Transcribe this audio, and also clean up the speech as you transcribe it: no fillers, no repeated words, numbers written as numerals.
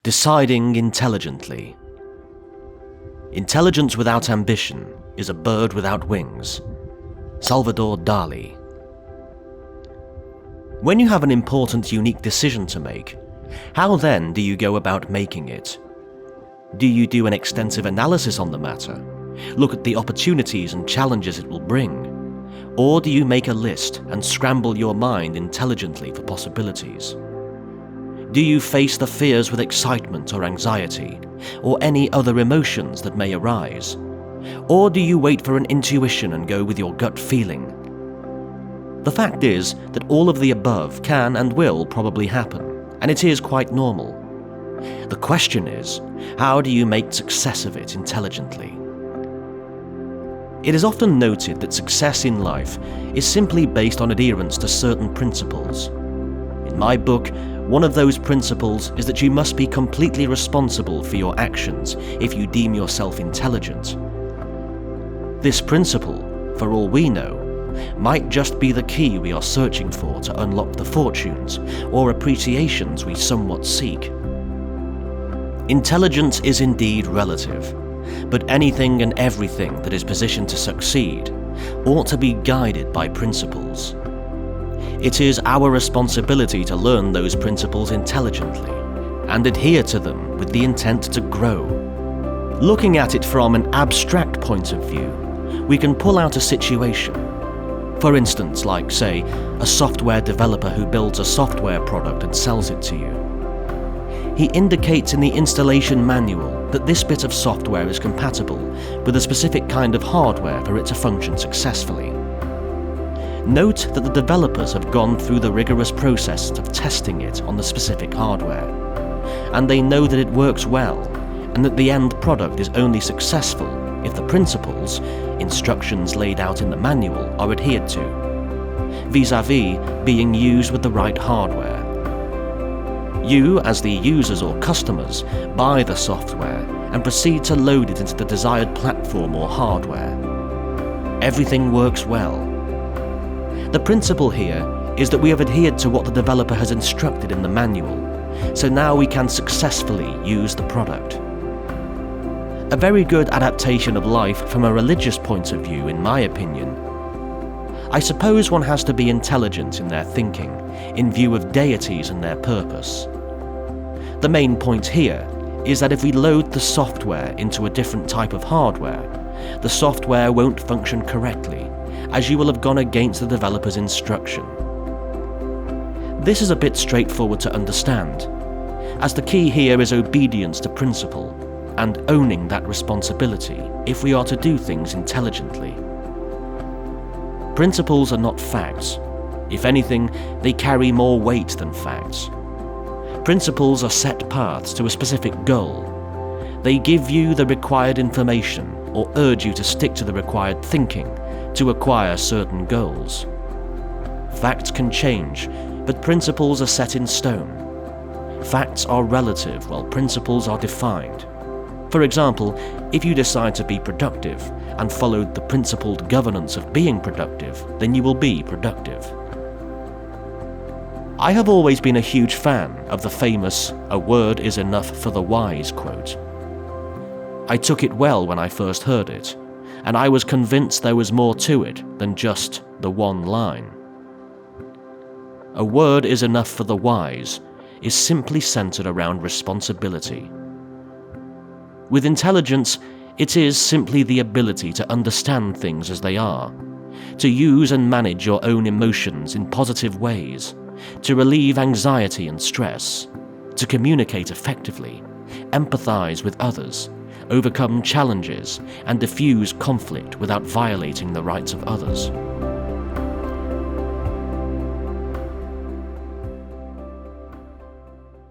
Deciding intelligently. Intelligence without ambition is a bird without wings. Salvador Dali. When you have an important, unique decision to make, how then do you go about making it? Do you do an extensive analysis on the matter? Look at the opportunities and challenges it will bring? Or do you make a list and scramble your mind intelligently for possibilities? Do you face the fears with excitement or anxiety, or any other emotions that may arise? Or do you wait for an intuition and go with your gut feeling? The fact is that all of the above can and will probably happen, and it is quite normal. The question is, how do you make success of it intelligently? It is often noted that success in life is simply based on adherence to certain principles. In my book, one of those principles is that you must be completely responsible for your actions if you deem yourself intelligent. This principle, for all we know, might just be the key we are searching for to unlock the fortunes or appreciations we somewhat seek. Intelligence is indeed relative, but anything and everything that is positioned to succeed ought to be guided by principles. It is our responsibility to learn those principles intelligently and adhere to them with the intent to grow. Looking at it from an abstract point of view, we can pull out a situation. For instance, like, say, a software developer who builds a software product and sells it to you. He indicates in the installation manual that this bit of software is compatible with a specific kind of hardware for it to function successfully. Note that the developers have gone through the rigorous process of testing it on the specific hardware, and they know that it works well, and that the end product is only successful if the principles, instructions laid out in the manual, are adhered to, vis-à-vis being used with the right hardware. You, as the users or customers, buy the software and proceed to load it into the desired platform or hardware. Everything works well. The principle here is that we have adhered to what the developer has instructed in the manual, so now we can successfully use the product. A very good adaptation of life from a religious point of view, in my opinion. I suppose one has to be intelligent in their thinking, in view of deities and their purpose. The main point here is that if we load the software into a different type of hardware, the software won't function correctly, as you will have gone against the developer's instruction. This is a bit straightforward to understand, as the key here is obedience to principle and owning that responsibility if we are to do things intelligently. Principles are not facts. If anything, they carry more weight than facts. Principles are set paths to a specific goal. They give you the required information or urge you to stick to the required thinking to acquire certain goals. Facts can change, but principles are set in stone. Facts are relative while principles are defined. For example, if you decide to be productive and followed the principled governance of being productive, then you will be productive. I have always been a huge fan of the famous "a word is enough for the wise" quote. I took it well when I first heard it, and I was convinced there was more to it than just the one line. "A word is enough for the wise" is simply centered around responsibility. With intelligence, it is simply the ability to understand things as they are, to use and manage your own emotions in positive ways, to relieve anxiety and stress, to communicate effectively, empathize with others, overcome challenges, and diffuse conflict without violating the rights of others.